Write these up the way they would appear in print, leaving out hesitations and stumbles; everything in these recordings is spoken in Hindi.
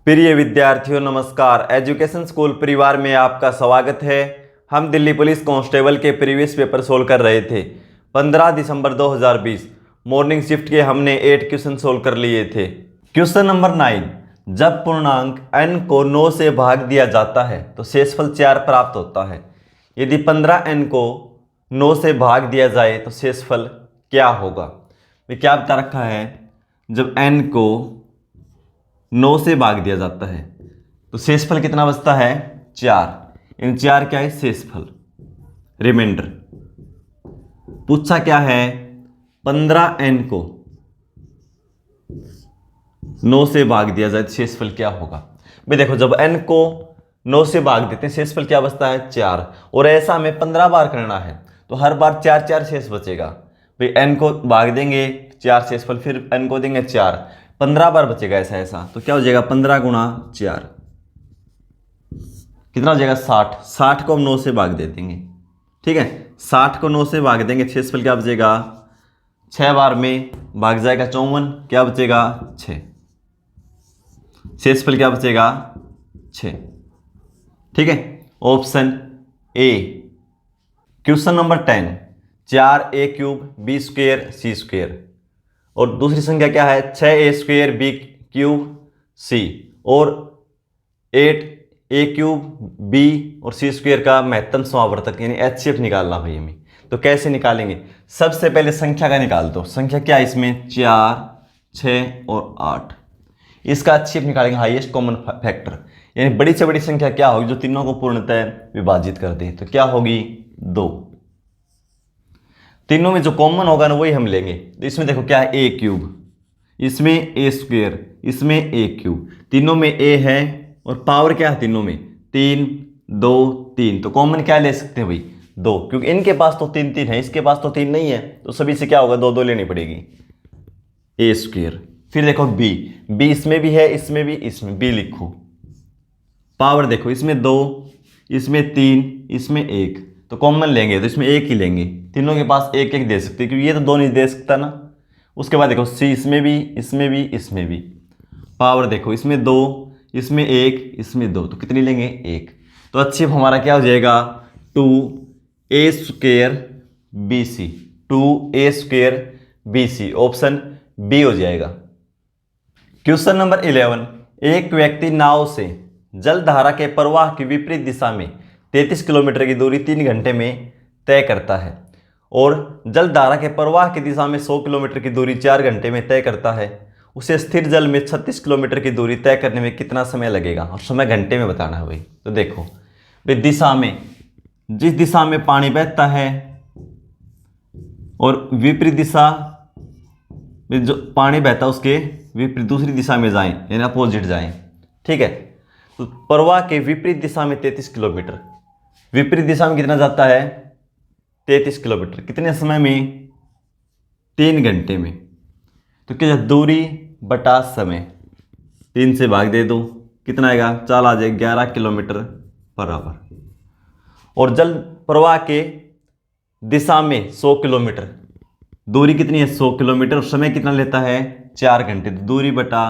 प्रिय विद्यार्थियों नमस्कार। एजुकेशन स्कूल परिवार में आपका स्वागत है। हम दिल्ली पुलिस कांस्टेबल के प्रीवियस पेपर सोल्व कर रहे थे। 15 दिसंबर 2020 मॉर्निंग शिफ्ट के हमने 8 क्वेश्चन सोल्व कर लिए थे। क्वेश्चन नंबर 9, जब पूर्णांक n को 9 से भाग दिया जाता है तो शेषफल 4 प्राप्त होता है। यदि 15n को 9 से भाग दिया जाए तो शेषफल क्या होगा। क्या बता रखा है, जब n को 9 से भाग दिया जाता है तो शेषफल कितना बचता है, 4। इन 4 क्या है, शेषफल, रिमाइंडर। पूछा क्या है, 15n को 9 से भाग दिया जाए तो शेषफल क्या होगा। भाई देखो, जब n को 9 से भाग देते हैं शेषफल क्या बचता है, 4। और ऐसा हमें 15 बार करना है तो हर बार 4 4 शेष बचेगा। भाई n को भाग देंगे 4 शेषफल, फिर n को देंगे 4, 15 बार बचेगा ऐसा। तो क्या हो जाएगा, 15 गुणा 4 कितना हो जाएगा, 60। 60 को हम 9 से भाग दे देंगे, ठीक है। 60 को 9 से भाग देंगे, शेषफल क्या बचेगा, 6 बार में भाग जाएगा 54, क्या बचेगा 6। शेषफल क्या बचेगा, 6, ठीक है। Option A. Question number 10, 4a³ b² c²। और दूसरी संख्या क्या है, 6a² b³ c और 8a³ b और c² का महत्तम समावर्तक यानी HCF निकालना भाई हमें। तो कैसे निकालेंगे, सबसे पहले संख्या का निकाल दो। संख्या क्या है इसमें, 4, 6 और 8। इसका HCF निकालेंगे, हाईएस्ट कॉमन फैक्टर, यानी बड़ी से बड़ी संख्या क्या होगी जो तीनों को पूर्णतः विभाजित कर दे। तो क्या होगी, 2। तीनों में जो कॉमन होगा ना वही हम लेंगे। तो इसमें देखो क्या है, a³, इसमें a², इसमें a³। तीनों में a है और पावर क्या है तीनों में, 3 2 3। तो कॉमन क्या ले सकते हैं भाई, 2, क्योंकि इनके पास तो 3 3 है, इसके पास तो 3 नहीं है, तो सभी से क्या होगा, 2 2 लेनी पड़ेगी, a²। फिर देखो b इसमें भी है, इसमें भी, इसमें b लिखो। पावर देखो, इसमें 2, इसमें 3, इसमें 1। तो कॉमन लेंगे तो इसमें 1 ही लेंगे। तीनों के पास 1 1 दे सकते, क्योंकि ये तो 2 नहीं दे सकता ना। उसके बाद देखो c इसमें भी, इसमें भी, इसमें भी। पावर देखो, इसमें 2, इसमें 1, इसमें 2। तो कितनी लेंगे, 1। तो अच्छी हमारा क्या हो जाएगा, 2a² bc, 2a² bc। Option B हो जाएगा। क्वेश्चन नंबर 11, एक व्यक्ति नाव से जल धारा के प्रवाह की विपरीत दिशा में 33 किलोमीटर की दूरी 3 घंटे में तय करता है और जल धारा के प्रवाह की दिशा में 100 किलोमीटर की दूरी 4 घंटे में तय करता है। उसे स्थिर जल में 36 किलोमीटर की दूरी तय करने में कितना समय लगेगा, और समय घंटे में बताना है भाई। तो देखो भाई, दिशा में, जिस दिशा में पानी बहता है और विपरीत दिशा में जो पानी बहता है उसके विपरीत दूसरी दिशा में जाएं, यानी अपोजिट जाएं, ठीक है। तो प्रवाह के विपरीत दिशा में 33 किलोमीटर, विपरीत दिशा में कितना जाता है, 33 किलोमीटर। कितने समय में, 3 घंटे में। तो क्या, दूरी बटा समय, 3 से भाग दे दो, कितना आएगा, चाल आ जाएगा 11 किलोमीटर पर आवर। और जल प्रवाह के दिशा में 100 किलोमीटर, दूरी कितनी है, 100 किलोमीटर, और समय कितना लेता है, 4 घंटे। तो दूरी बटा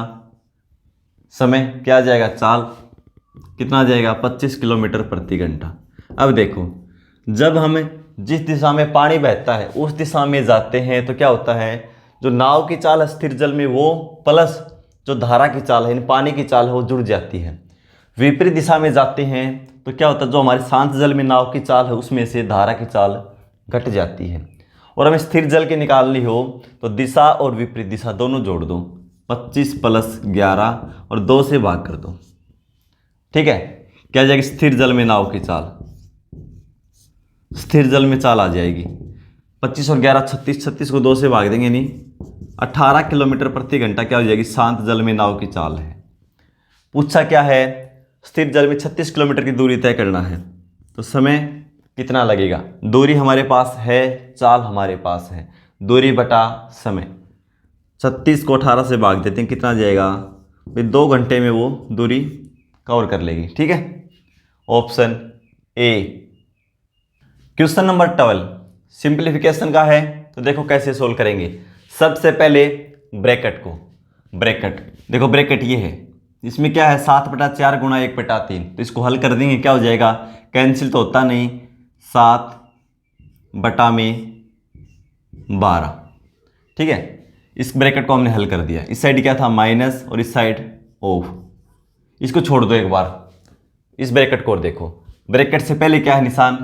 समय क्या आ जाएगा, चाल कितना आ जाएगा, 25 किलोमीटर प्रति घंटा। अब देखो, जब हम जिस दिशा में पानी बहता है उस दिशा में जाते हैं तो क्या होता है, जो नाव की चाल है स्थिर जल में वो प्लस जो धारा की चाल है, पानी की चाल है, वो जुड़ जाती है। विपरीत दिशा में जाते हैं तो क्या होता है, जो हमारे शांत जल में नाव की चाल है उसमें से धारा की चाल घट जाती है। और हमें स्थिर जल की निकालनी हो तो दिशा और विपरीत दिशा दोनों जोड़ दो, 25 + 11 और 2 से भाग कर दो, ठीक है। क्या आ जाएगी, स्थिर जल में नाव की चाल, स्थिर जल में चाल आ जाएगी 25 और 11 36, 36 को 2 से भाग देंगे, नहीं 18 किलोमीटर प्रति घंटा क्या हो जाएगी, शांत जल में नाव की चाल है। पूछा क्या है, स्थिर जल में 36 किलोमीटर की दूरी तय करना है, तो समय कितना लगेगा। दूरी हमारे पास है, चाल हमारे पास है, दूरी बटा समय। 36 को 18 से भाग देते हैं, कितना आ जाएगा भाई, 2 घंटे में वो दूरी कवर कर लेगी, ठीक है। Option A. Question number 12 simplification का है। तो देखो कैसे सोल्व करेंगे। सबसे पहले ब्रैकेट को, ब्रैकेट देखो, ब्रैकेट ये है, इसमें क्या है 7/4 गुणा 1/3, तो इसको हल कर देंगे क्या हो जाएगा, कैंसिल तो होता नहीं, 7/12। ठीक है, इस ब्रैकेट को हमने हल कर दिया। इस साइड क्या था माइनस और इस साइड ऑफ, इसको छोड़ दो एक बार, इस ब्रैकेट को और देखो, ब्रैकेट से पहले क्या है निशान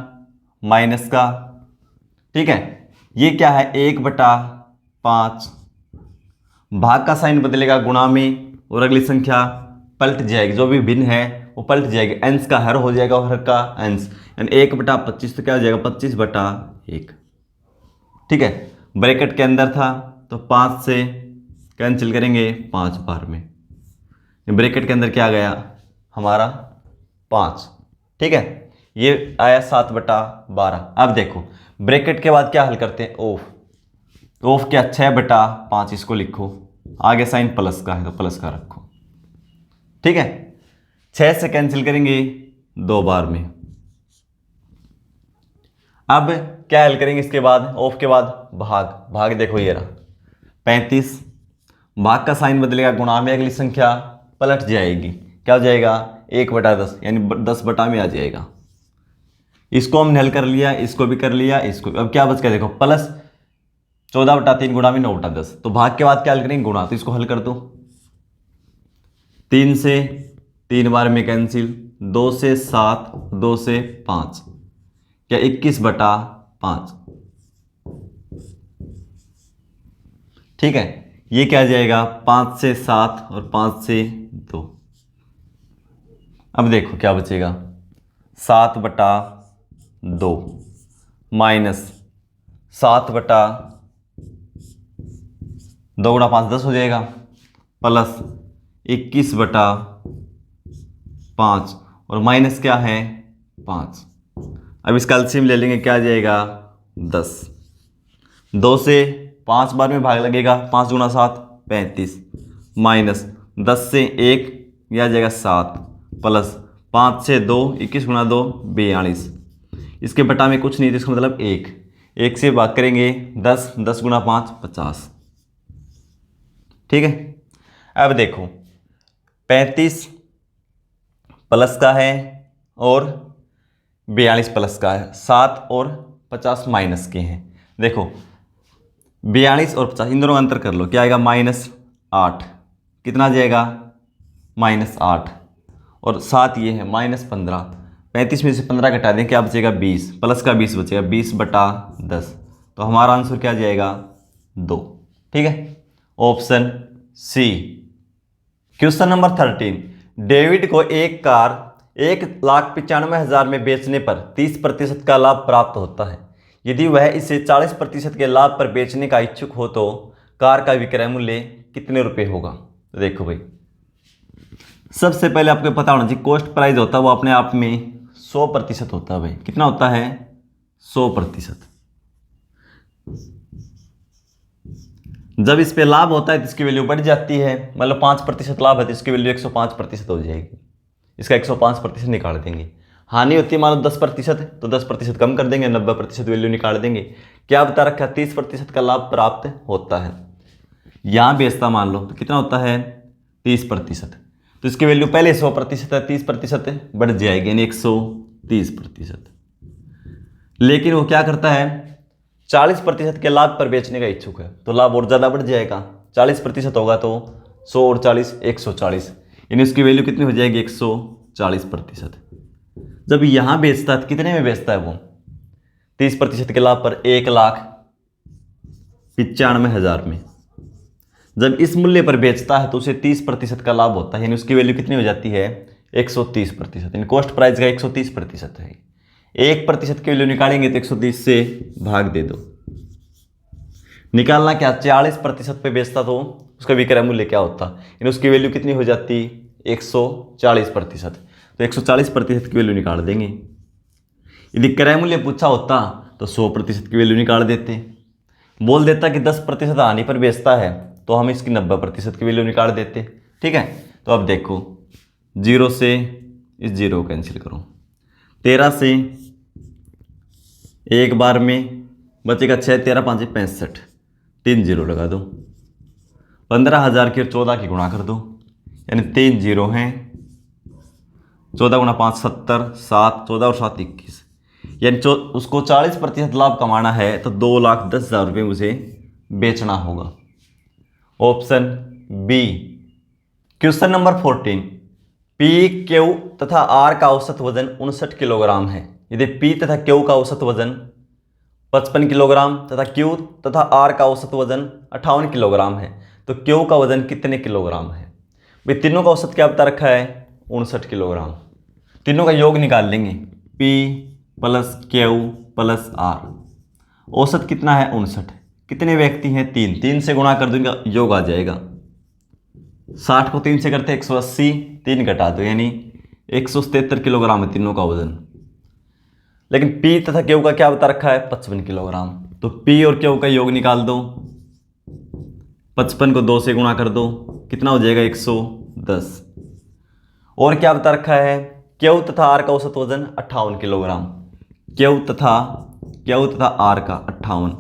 माइनस का। ठीक है, ये क्या है 1/5, भाग का साइन बदलेगा गुणा में और अगली संख्या पलट जाएगी, जो भी भिन्न है वो पलट जाएगी, अंश का हर हो जाएगा और हर का अंश, यानी 1/25 तो क्या हो जाएगा 25/1। ठीक है, ब्रैकेट के अंदर था तो 5 से कैंसिल करेंगे 5 बार में, ब्रैकेट के अंदर क्या आ गया हमारा 5। ठीक है, ये आया 7/12। अब देखो ब्रैकेट के बाद क्या हल करते हैं, ऑफ, ऑफ क्या 6/5, इसको लिखो, आगे साइन प्लस का है तो प्लस का रखो। ठीक है, 6 से कैंसिल करेंगे 2 बार में। अब क्या हल करेंगे इसके बाद, ऑफ के बाद भाग, भाग देखो ये रहा 35, भाग का साइन बदलेगा गुणा में, अगली संख्या पलट जाएगी, क्या हो जाएगा 1/10, यानी 10 बटा में आ जाएगा। इसको हमने हल कर लिया, इसको भी कर लिया, इसको। अब क्या बच गया देखो, प्लस 14/3 गुणा में 9/10, तो भाग के बाद क्या हल करेंगे गुणा, तो इसको हल कर दो, 3 से 3 बार में कैंसिल, 2 से 7, 2 से 5, क्या 21/5। ठीक है, ये क्या आ जाएगा 5 से 7 और 5 से 2। अब देखो क्या बचेगा 7/2 माइनस 7/2 गुणा 5 10 हो जाएगा, प्लस 21/5 और माइनस क्या है 5। अब इसका एलसीएम ले लेंगे, क्या आ जाएगा 10। 2 से 5 बार में भाग लगेगा, 5 गुणा 7 35, माइनस 10 से 1 यह आ जाएगा 7, प्लस 5 से 2 21 गुणा 2 42, इसके बटा में कुछ नहीं, तो इसका मतलब 1 से भाग करेंगे 10, 10 गुणा 5 50। ठीक है, अब देखो 35 प्लस का है और 42 प्लस का है, 7 और 50 माइनस के हैं। देखो 42 और 50 इन दोनों का अंतर कर लो, क्या आएगा -8, कितना आ जाएगा -8, और 7 ये है -15, 35 में से 15 घटा दें क्या बचेगा 20, प्लस का 20 बचेगा 20/10, तो हमारा आंसर क्या जाएगा 2। ठीक है, option C. Question number 13, David को एक कार 1,95,000 में बेचने पर 30% का लाभ प्राप्त होता है। यदि वह इसे 40% के लाभ पर बेचने का इच्छुक हो तो कार का विक्रय मूल्य कितने रुपए होगा। तो देखो भाई, सबसे पहले आपको पता होना चाहिए कॉस्ट प्राइस होता है वो अपने आप में 100% होता है भाई। कितना होता है 100%। जब इस पे लाभ होता है तो इसकी वैल्यू बढ़ जाती है, मतलब 5% लाभ है तो इसकी वैल्यू 105% हो जाएगी, इसका 105% निकाल देंगे। हानि होती है मानो 10% तो 10% कम कर देंगे, 90% वैल्यू निकाल देंगे। क्या बता रखा है 30% का लाभ प्राप्त होता है। यहाँ बेचता मान लो तो कितना होता है 30%, तो इसकी वैल्यू पहले 100% है, 30% बढ़ जाएगी यानी 130%। लेकिन वो क्या करता है 40% के लाभ पर बेचने का इच्छुक है तो लाभ और ज़्यादा बढ़ जाएगा, 40% होगा तो 100 और 40 140, यानी उसकी वैल्यू कितनी हो जाएगी 140%। जब यहाँ बेचता है कितने में बेचता है वो 30% के लाभ पर 1,95,000 में। जब इस मूल्य पर बेचता है तो उसे 30% का लाभ होता है, यानी उसकी वैल्यू कितनी हो जाती है 130%, यानी कॉस्ट प्राइस का 130% है। 1% की वैल्यू निकालेंगे तो 130 से भाग दे दो। निकालना क्या 40% पे बेचता तो उसका विक्रय मूल्य क्या होता, यानी उसकी वैल्यू कितनी हो जाती 140%, तो 140% की वैल्यू निकाल देंगे। यदि क्रय मूल्य पूछा होता तो 100% की वैल्यू निकाल देते। बोल देता कि 10% हानि पर बेचता है तो हम इसकी 90% की वैल्यू निकाल देते। ठीक है, तो अब देखो 0 से इस 0 को कैंसिल करो, 13 से एक बार में बचेगा 6, 13 5 65, 3 0 लगा दो, 15,000 की और 14 की गुणा कर दो, यानी 3 जीरो हैं। 14 गुणा 5 70, 7 14 और 7 21, यानी उसको 40% लाभ कमाना है तो 2,10,000 रुपये मुझे बेचना होगा। Option B. Question number 14, P Q तथा आर का औसत वजन 59 किलोग्राम है। यदि पी तथा क्यू का औसत वजन 55 किलोग्राम तथा क्यू तथा आर का औसत वजन 58 किलोग्राम है तो क्यू का वजन कितने किलोग्राम है? भाई तीनों का औसत क्या बता रखा है? 59 किलोग्राम। तीनों का योग निकाल लेंगे, P plus Q plus R. औसत कितना है? 59। कितने व्यक्ति हैं? 3। 3 से गुणा कर दूंगा, योग आ जाएगा। 60 को 3 से करते 180, 3 घटा दो यानी 177 किलोग्राम है तीनों का वजन। लेकिन पी तथा क्यू का क्या बता रखा है? 55 किलोग्राम। तो पी और क्यू का योग निकाल दो, 55 को 2 से गुणा कर दो, कितना हो जाएगा? 110। और क्या बता रखा है? क्यू तथा आर का औसत वजन 58 किलोग्राम। क्यू तथा आर का 58,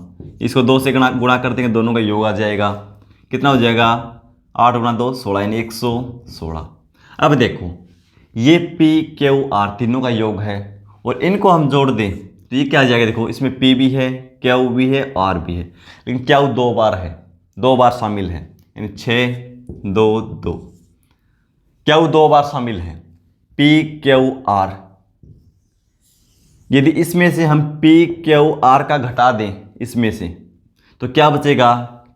इसको 2 से गुणा कर देंगे, दोनों का योग आ जाएगा। कितना हो जाएगा? 8 गुणा 2 16 यानी 116। अब देखो ये पी क्यू आर तीनों का योग है और इनको हम जोड़ दें तो ये क्या आ जाएगा? देखो इसमें पी भी है, क्यू भी है, आर भी है, लेकिन क्यू 2 बार है, 2 बार शामिल है, यानी 6 2 2। क्यू 2 बार शामिल है, पी क्यू आर। यदि इसमें से हम पी क्यू आर का घटा दें इसमें से तो क्या बचेगा?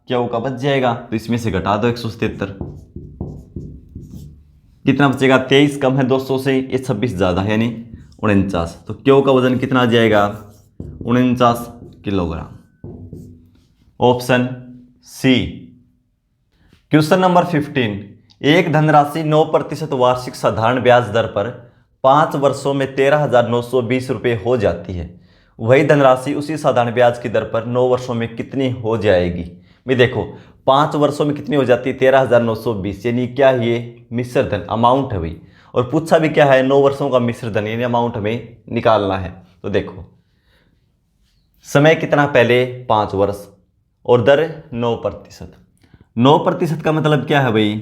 क्यू का बच जाएगा, तो इसमें से घटा दो 177। कितना बचेगा? 23 कम है 200 से, ये 26 ज़्यादा है यानी 49। तो क्यू का वजन कितना आ जाएगा? 49 kilogram. Option C. Question number 15, एक धनराशि 9% वार्षिक साधारण ब्याज दर पर 5 वर्षों में 13,920 रुपये हो जाती है। वही धनराशि उसी साधारण ब्याज की दर पर 9 वर्षों में कितनी हो जाएगी? भाई देखो 5 वर्षों में कितनी हो जाती है? 13,920, यानी क्या ये मिश्र धन अमाउंट है भाई। और पूछा भी क्या है? 9 वर्षों का मिश्र धन यानी अमाउंट हमें निकालना है। तो देखो समय कितना? पहले 5 वर्ष और दर 9%। 9% का मतलब क्या है भाई?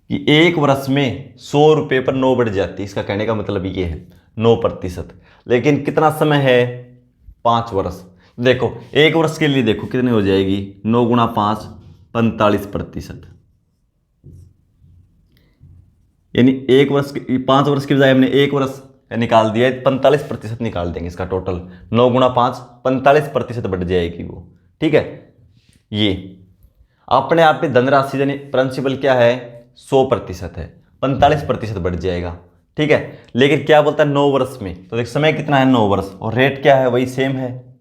कि 1 वर्ष में 100 रुपये पर 9 बढ़ जाती है, इसका कहने का मतलब ये है 9%। लेकिन कितना समय है? 5 वर्ष। देखो 1 वर्ष के लिए देखो कितनी हो जाएगी? 9 गुणा 5 45%, यानी 1 वर्ष 5 वर्ष की बजाय हमने 1 वर्ष निकाल दिया है, 45% निकाल देंगे इसका टोटल। 9 गुणा 5 45% बढ़ जाएगी वो। ठीक है, ये अपने आप में धनराशि यानी प्रिंसिपल क्या है? 100% है, 45% बढ़ जाएगा। ठीक है, लेकिन क्या बोलता है? 9 वर्ष में। तो देख समय कितना है? 9 वर्ष, और रेट क्या है? वही सेम है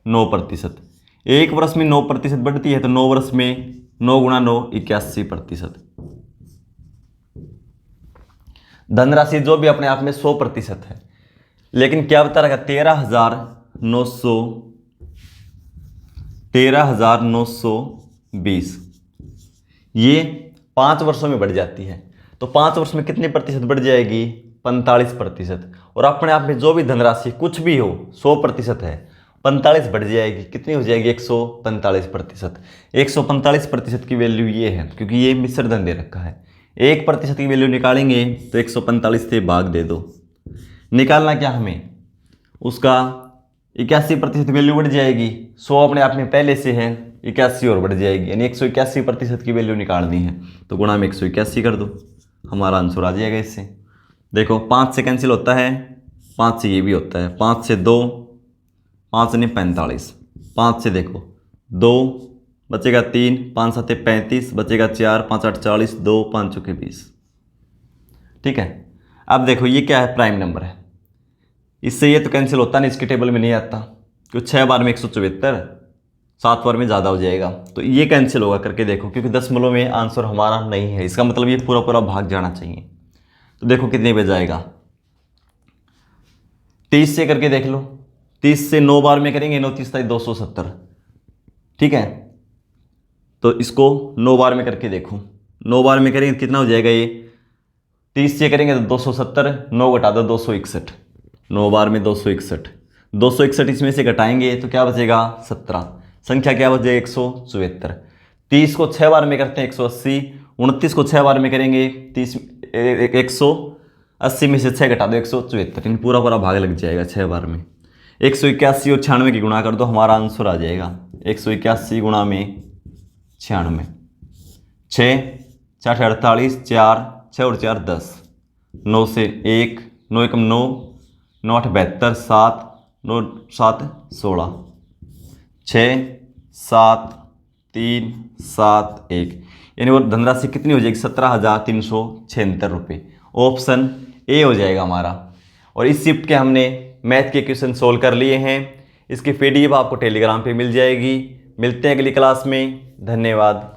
9%। 1 वर्ष में 9% बढ़ती है तो 9 वर्ष में 9 गुणा 9 81%। धनराशि जो भी अपने आप में 100% है, लेकिन क्या बता रखा? 13,920 ये 5 वर्षों में बढ़ जाती है। तो 5 वर्ष में कितनी प्रतिशत बढ़ जाएगी? 45%। और अपने आप में जो भी धनराशि कुछ भी हो 100% है, 45 बढ़ जाएगी, कितनी हो जाएगी? 145%। 145% की वैल्यू ये है क्योंकि ये मिश्र धन दे रखा है। 1% की वैल्यू निकालेंगे तो 145 से भाग दे दो। निकालना क्या हमें? उसका 81% वैल्यू बढ़ जाएगी। 100 अपने आप में पहले से है, 81 और बढ़ जाएगी, यानी 181% की वैल्यू निकालनी है। तो गुणा में 181 कर दो, हमारा आंसर आ जाएगा इससे। देखो 5 से कैंसिल होता है, 5 से ये भी होता है, 5 से 2, 5 ने 45, 5 से देखो 2 बचेगा 3, 5 7 35, बचेगा 4, 5 8 40, 2 5 चौके 20। ठीक है, अब देखो ये क्या है? प्राइम नंबर है, इससे ये तो कैंसिल होता नहीं, इसके टेबल में नहीं आता क्योंकि 6 बार में 174, 7 बार में ज़्यादा हो जाएगा, तो ये कैंसिल होगा करके देखो, क्योंकि दशमलव में आंसर हमारा नहीं है, इसका मतलब ये पूरा पूरा भाग जाना चाहिए। तो देखो कितने पे जाएगा? 30 से करके देख लो, 30 से 9 बार में करेंगे, 9 30 270। ठीक है, तो इसको 9 बार में करके देखो, 9 बार में करेंगे कितना हो जाएगा? ये 30 से करेंगे तो 270, 9 घटा दो 261, 9 बार में 261, 261 इसमें से घटाएंगे तो क्या बचेगा? 17, संख्या क्या बचेगा? 174। 30 को 6 बार में करते हैं 180, 29 को 6 बार में करेंगे 180 में से 6 घटा दो 174, पूरा पूरा भाग लग जाएगा 6 बार में। 181 और 96 की गुणा कर दो, हमारा आंसर आ जाएगा 181 गुणा में 96, 6 4 48, 4 6 और 4 10, 9 से 1, 9 एकम 9, 9 8 72, 7 9 7 16, 6 7 3 7 1, यानी वो धनराशि कितनी हो जाएगी 17,376 रुपये। ऑप्शन ए हो जाएगा हमारा। और इस शिफ्ट के हमने मैथ के क्वेश्चन सोल्व कर लिए हैं। इसकी PDF आपको टेलीग्राम पे मिल जाएगी। मिलते हैं अगली क्लास में। धन्यवाद।